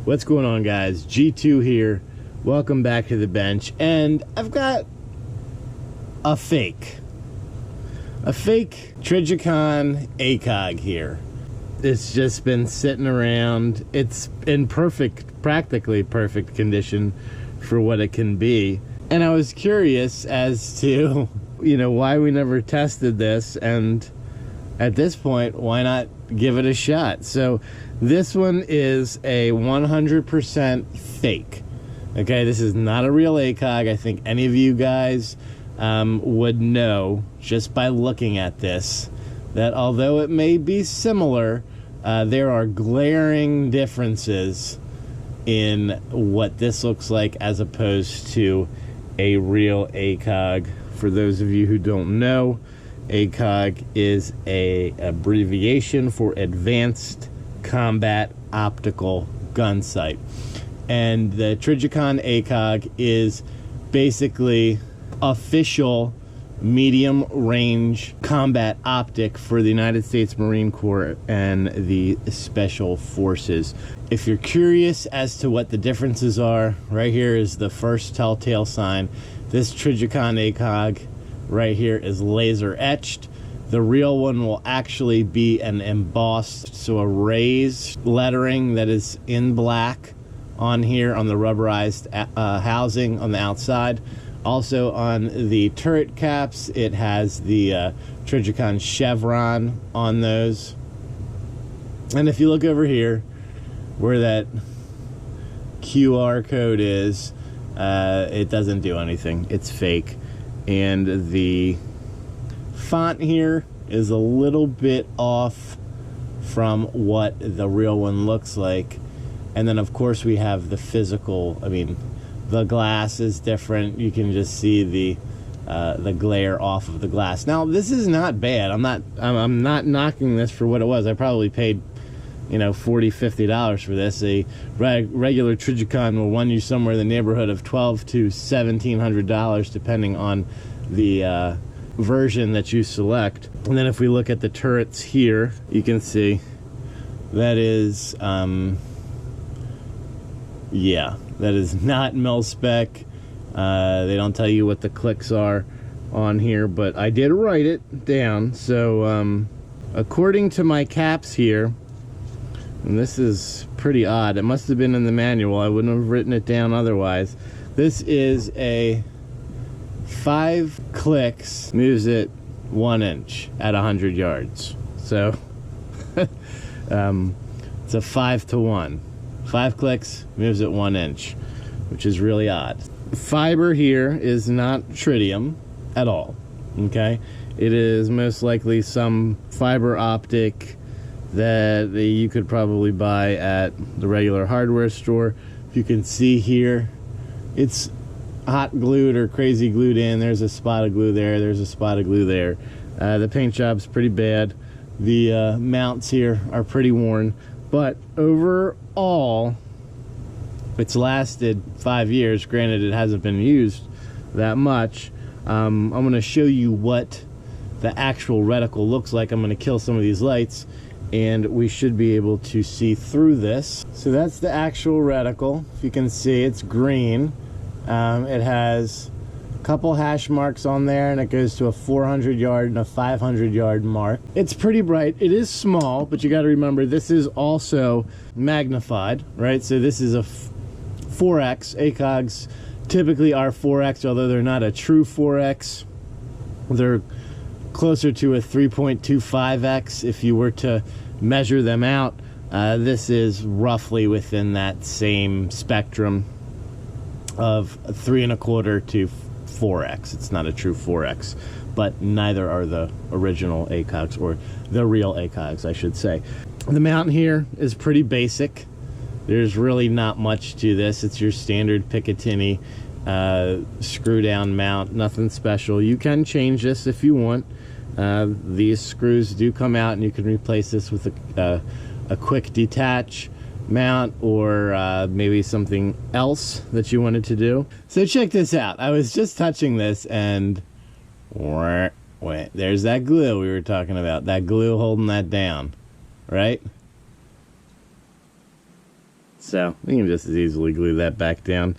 What's going on, guys? G2 here. Welcome back to the bench. And I've got a fake Trijicon ACOG here. It's just been sitting around. It's in practically perfect condition for what it can be. And I was curious as to, why we never tested this, and at this point, why not give it a shot? So this one is a 100% fake. Okay, this is not a real ACOG. I think any of you guys would know just by looking at this that although it may be similar, there are glaring differences in what this looks like as opposed to a real ACOG. For those of you who don't know, ACOG is an abbreviation for Advanced Combat Optical Gun Sight. And the Trijicon ACOG is basically official medium-range combat optic for the United States Marine Corps and the Special Forces. If you're curious as to what the differences are, right here is the first telltale sign. This Trijicon ACOG right here is laser etched. The real one will actually be an embossed, so a raised lettering that is in black on here on the rubberized housing on the outside. Also on the turret caps, it has the Trijicon chevron on those. And if you look over here where that QR code is, it doesn't do anything. It's fake. And the font here is a little bit off from what the real one looks like. And then of course we have the physical, the glass is different. You can just see the glare off of the glass. Now this is not bad. I'm not knocking this for what it was. I probably paid $40-50 for this. A regular Trijicon will run you somewhere in the neighborhood of $1,200 to $1,700 depending on the version that you select. And then if we look at the turrets here, you can see that is that is not mil-spec. They don't tell you what the clicks are on here, but I did write it down. So according to my caps here, and this is pretty odd, it must have been in the manual, I wouldn't have written it down otherwise. This is a 5 clicks, moves it 1 inch at 100 yards. So it's a 5 to 1. 5 clicks, moves it 1 inch, which is really odd. Fiber here is not tritium at all, okay? It is most likely some fiber optic that you could probably buy at the regular hardware store. If you can see here, it's hot glued or crazy glued in. There's a spot of glue there, there's a spot of glue there. The paint job's pretty bad. The mounts here are pretty worn, but overall it's lasted 5 years. Granted, it hasn't been used that much. I'm going to show you what the actual reticle looks like. I'm going to kill some of these lights and we should be able to see through this. So that's the actual reticle. If you can see, it's green. It has a couple hash marks on there, and it goes to a 400 yard and a 500 yard mark. It's pretty bright. It is small, but you got to remember this is also magnified, right? So this is a 4x. ACOGs typically are 4x, although they're not a true 4x. They're closer to a 3.25x if you were to measure them out. This is roughly within that same spectrum of 3.25 to 4x. It's not a true 4x, but neither are the original ACOGs, or the real ACOGs, I should say. The mount here is pretty basic. There's really not much to this. It's your standard Picatinny screw down mount, nothing special. You can change this if you want. These screws do come out, and you can replace this with a quick detach mount, or maybe something else that you wanted to do. So check this out. I was just touching this, and there's that glue we were talking about. That glue holding that down, right? So we can just as easily glue that back down.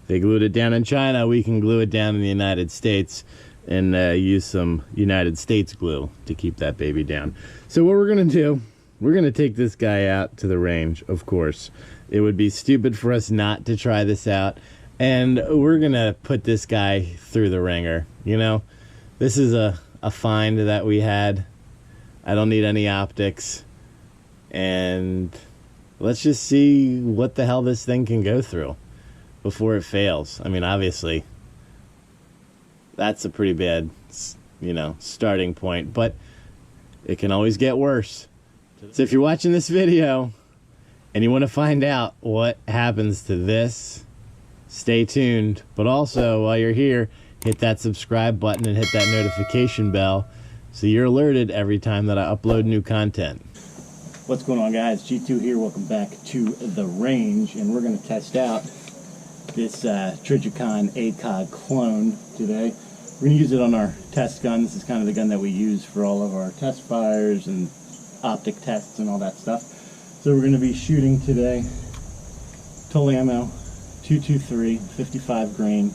They glued it down in China, we can glue it down in the United States and use some United States glue to keep that baby down. So what we're going to do, we're going to take this guy out to the range, of course. It would be stupid for us not to try this out. And we're going to put this guy through the ringer. You know, this is a find that we had. I don't need any optics. And let's just see what the hell this thing can go through before it fails. I mean, obviously, that's a pretty bad, you know, starting point, but it can always get worse. So if you're watching this video and you want to find out what happens to this, stay tuned. But also, while you're here, hit that subscribe button and hit that notification bell so you're alerted every time that I upload new content. What's going on, guys? G2 here. Welcome back to the range, and we're going to test out this Reticle ACOG clone today. We're going to use it on our test gun. This is kind of the gun that we use for all of our test fires and optic tests and all that stuff. So we're going to be shooting today total ammo 223 55 grain,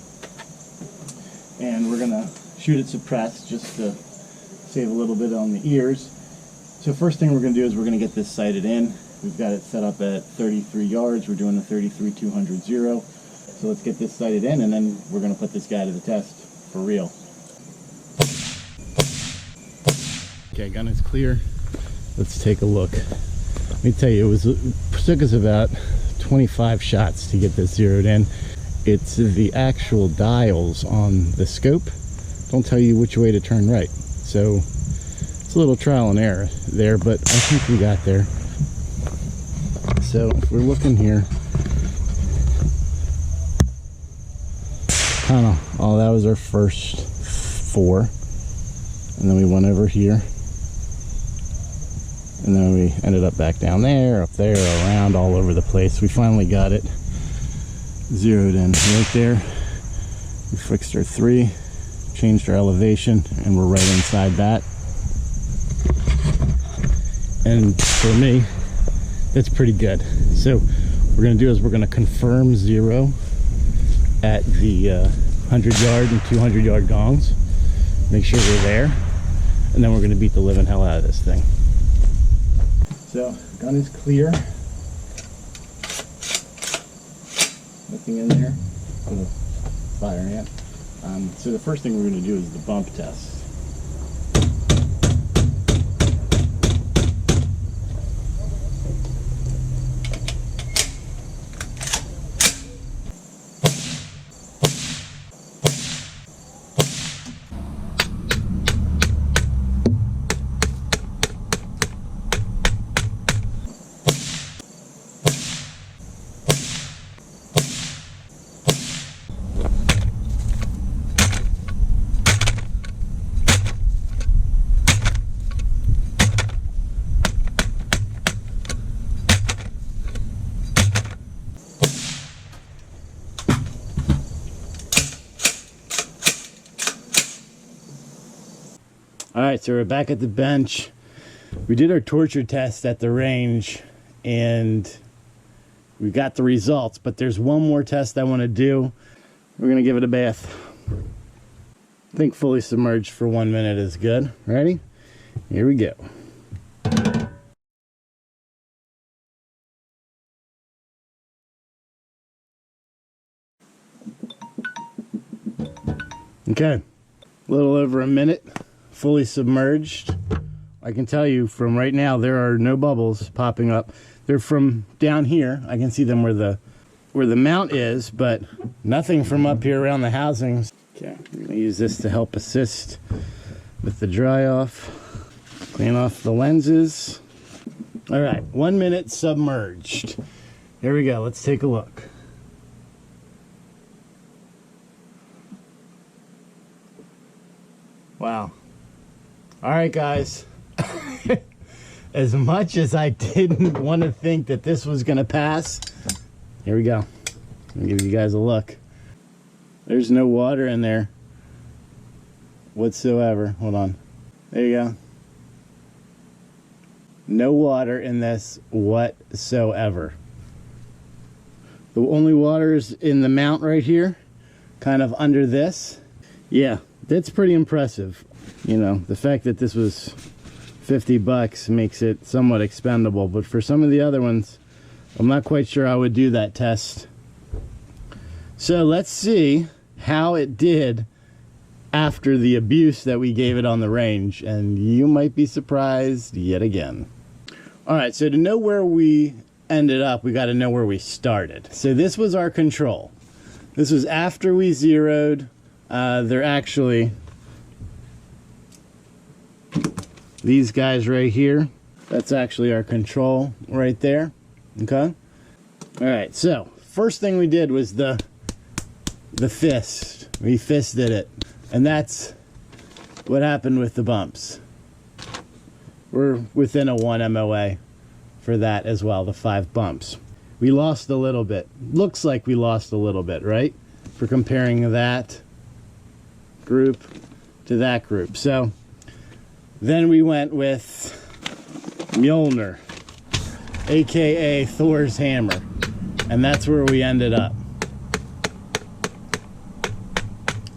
and we're going to shoot it suppressed just to save a little bit on the ears. So first thing we're going to do is we're going to get this sighted in. We've got it set up at 33 yards. We're doing a 33-200-0. So let's get this sighted in, and then we're going to put this guy to the test for real. Okay, gun is clear. Let's take a look. Let me tell you, it took us about 25 shots to get this zeroed in. It's the actual dials on the scope don't tell you which way to turn right. So it's a little trial and error there, but I think we got there. So if we're looking here, kind of, oh, that was our first 4, and then we went over here, and then we ended up back down there, up there, around, all over the place. We finally got it zeroed in right there. We fixed our 3, changed our elevation, and we're right inside that. And for me, that's pretty good. So what we're going to do is we're going to confirm 0 at the 100-yard and 200-yard gongs. Make sure we're there, and then we're going to beat the living hell out of this thing. So gun is clear. Nothing in there. Put a fire ant. So the first thing we're going to do is the bump test. Alright, so we're back at the bench. We did our torture test at the range and we got the results, but there's one more test I want to do. We're going to give it a bath. I think fully submerged for 1 minute is good. Ready? Here we go. Okay, a little over a minute. Fully submerged. I can tell you from right now there are no bubbles popping up. They're from down here. I can see them where the mount is, but nothing from up here around the housings. Okay, I'm gonna use this to help assist with the dry off. Clean off the lenses. All right, 1 minute submerged. Here we go. Let's take a look. Wow. All right, guys. As much as I didn't want to think that this was going to pass, here we go. I'll give you guys a look. There's no water in there whatsoever. Hold on. There you go. No water in this whatsoever. The only water is in the mount right here, kind of under this. Yeah, that's pretty impressive. You know, the fact that this was 50 bucks makes it somewhat expendable, but for some of the other ones, I'm not quite sure I would do that test. So let's see how it did after the abuse that we gave it on the range, and you might be surprised yet again. All right, so to know where we ended up, we got to know where we started. So this was our control. This was after we zeroed. They're actually these guys right here. That's actually our control right there. Okay. All right, so first thing we did was the fist. We fisted it, and that's what happened with the bumps. We're within a 1 MOA for that as well, the 5 bumps. We lost a little bit. Looks like we lost a little bit, right? For comparing that group to that group. So then we went with Mjolnir, aka Thor's hammer, and that's where we ended up.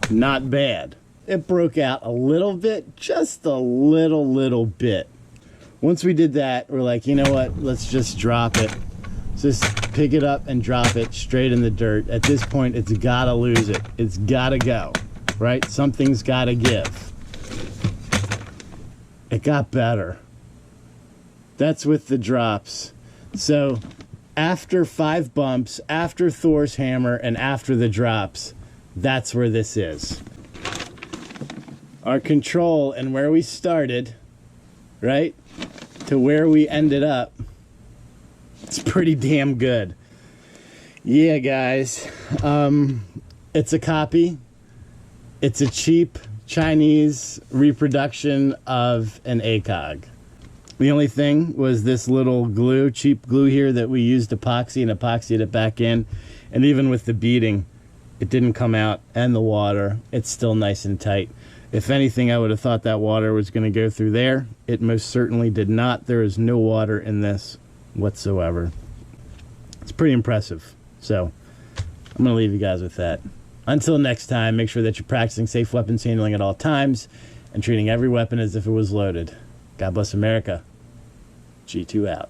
Not bad. It broke out a little bit, just a little bit. Once we did that, we're like, you know what, let's just drop it. Just pick it up and drop it straight in the dirt. At this point, it's gotta lose it. It's gotta go, right? Something's gotta give. It got better. That's with the drops. So after 5 bumps, after Thor's hammer, and after the drops, that's where this is. Our control and where we started, right, to where we ended up, it's pretty damn good. Yeah, guys. It's a copy. It's a cheap Chinese reproduction of an ACOG. The only thing was this little glue, cheap glue here that we used epoxy and epoxied it back in. And even with the beading, it didn't come out, and the water, it's still nice and tight. If anything, I would have thought that water was going to go through there. It most certainly did not. There is no water in this whatsoever. It's pretty impressive. So I'm going to leave you guys with that. Until next time, make sure that you're practicing safe weapons handling at all times and treating every weapon as if it was loaded. God bless America. G2 out.